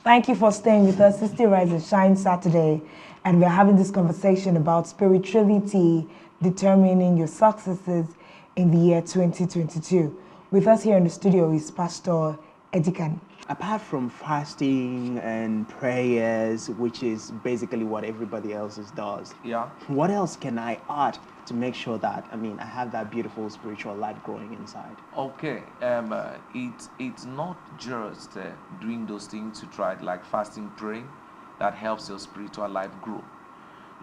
Thank you for staying with us. It's still Rise and Shine Saturday, and we're having this conversation about spirituality determining your successes in the year 2022. With us here in the studio is Pastor EDIKAN. Apart from fasting and prayers, which is basically what everybody else does, what else can I add to make sure that, I have that beautiful spiritual life growing inside? Okay, it's not just doing those things you tried, like fasting, praying, that helps your spiritual life grow.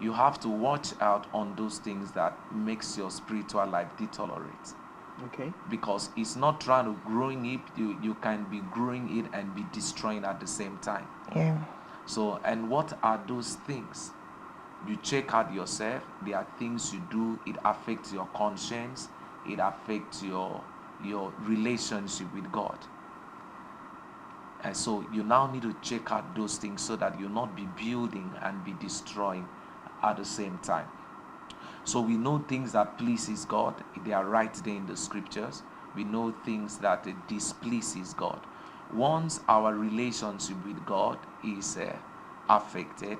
You have to watch out on those things that makes your spiritual life deteriorate. Okay. Because it's not trying to growing it, you can be growing it and be destroying at the same time. Yeah. So, and what are those things? You check out yourself. There are things you do, it affects your conscience, it affects your relationship with God. And so you now need to check out those things so that you'll not be building and be destroying at the same time. So we know things that pleases God. They are right there in the scriptures. We know things that displeases God. Once our relationship with God is affected,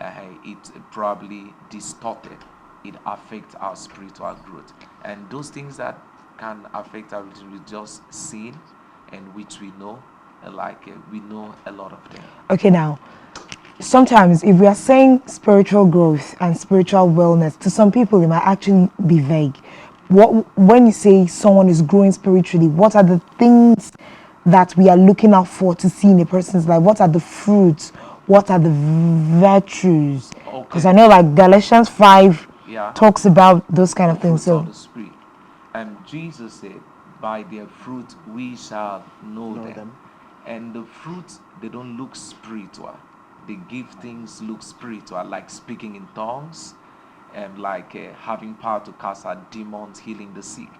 it probably distorted. It affects our spiritual growth. And those things that can affect our relationship with just sin, and which we know, we know a lot of them. Okay, now, sometimes if we are saying spiritual growth and spiritual wellness, to some people it might actually be vague. When you say someone is growing spiritually, what are the things that we are looking out for to see in a person's life? What are the fruits? What are the virtues? Because I know like Galatians 5 talks about those kind of things. So the Spirit. And Jesus said, by their fruit we shall know them. And the fruits, they don't look spiritual. The giftings look spiritual, like speaking in tongues, and like having power to cast out demons, healing the sick.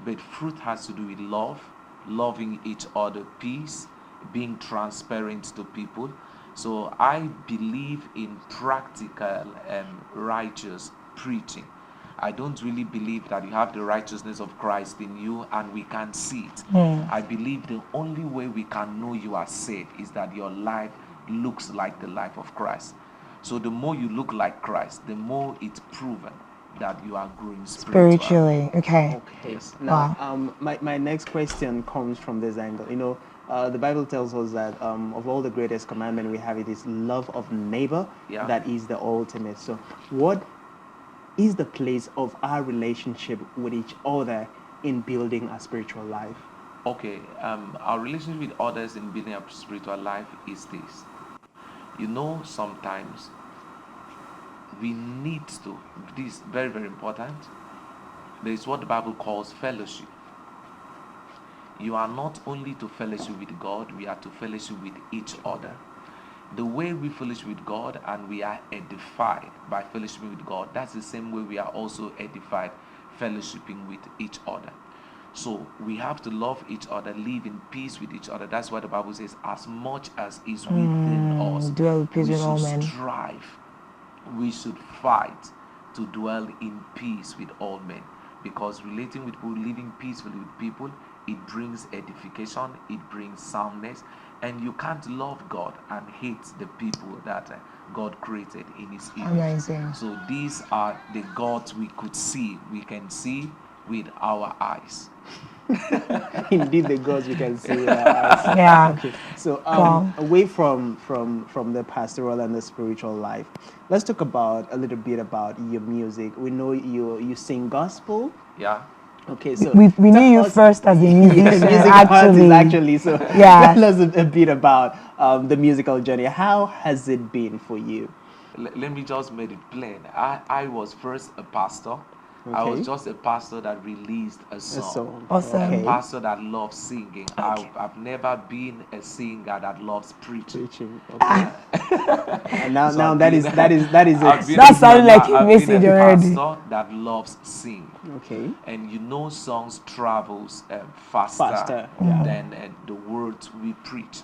But fruit has to do with love, loving each other, peace, being transparent to people. So I believe in practical and righteous preaching. I don't really believe that you have the righteousness of Christ in you and we can't see it. I believe the only way we can know you are saved is that your life looks like the life of Christ. So the more you look like Christ, the more it's proven that you are growing spiritually. Okay. Yes. Now, my next question comes from this angle. The Bible tells us that of all the greatest commandment we have, it is love of neighbor. That is the ultimate. So what is the place of our relationship with each other in building a spiritual life? Okay, our relationship with others in building a spiritual life is this. Sometimes we need to, this is very, very important. There is what the Bible calls fellowship. You are not only to fellowship with God, we are to fellowship with each other. The way we fellowship with God and we are edified by fellowshipping with God, that's the same way we are also edified fellowshipping with each other. So we have to love each other, live in peace with each other. That's what the Bible says, as much as is within us, we should strive, we should fight to dwell in peace with all men. Because relating with people, living peacefully with people, it brings edification, it brings soundness, and you can't love God and hate the people that God created in His image. Amazing. So these are the gods we could see, we can see with our eyes. Indeed, the gods we can see with our eyes. Yeah. Okay. So away from the pastoral and the spiritual life, let's talk about a little bit about your music. We know you sing gospel. Yeah. Okay, so we knew you first as a musician, actually. So tell us a bit about the musical journey. How has it been for you? Let me just make it plain. I was first a pastor. Okay. I was just a pastor that released a song. Awesome. A pastor that loves singing. Okay. I've never been a singer that loves preaching. Okay. And now that is it. That sounds like a message already. A pastor that loves singing. Okay. And songs travels faster than the words we preach.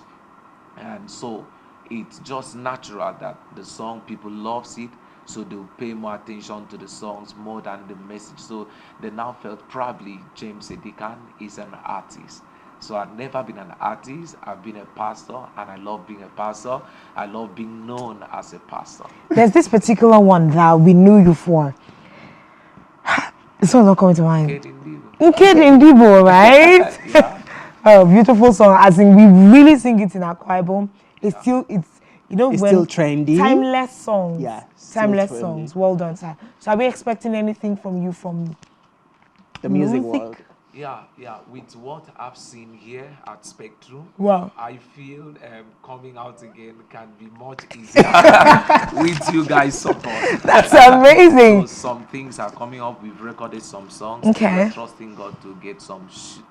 And so it's just natural that the song, people loves it, so they'll pay more attention to the songs more than the message. So they now felt probably James EDIKAN is an artist So I've never been an artist. I've been a pastor, and I love being a pastor. I love being known as a pastor. There's this particular one that we knew you for. This one's not coming to mind. Kid in Divo, right? Yeah. Oh, beautiful song. As in, we really sing it in our choir. It's still, it's It's when still trendy. Timeless songs. Yeah, still timeless trendy. songs. Well done, sir. So, are we expecting anything from you from The music world. Yeah. With what I've seen here at Spectrum, Wow. I feel coming out again can be much easier with you guys' support. That's amazing. So some things are coming up. We've recorded some songs. Okay. We're trusting God to get some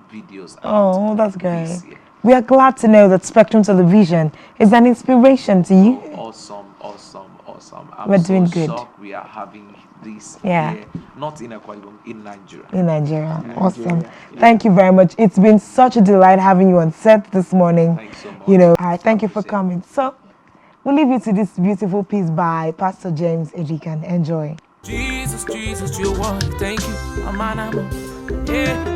videos out. Oh, that's great. this year. We are glad to know that Spectrum Television is an inspiration to you. Oh, awesome. I'm We're so doing good. shocked we are having this Yeah. here, not in Akwa Ibom, in Nigeria. In Nigeria. Awesome. Yeah. Thank you very much. It's been such a delight having you on set this morning. Thanks so much. All right, thank you for Appreciate it. coming. So, we'll leave you to this beautiful piece by Pastor James EDIKAN. Enjoy. Jesus, you want. Thank you. I'm on. Yeah.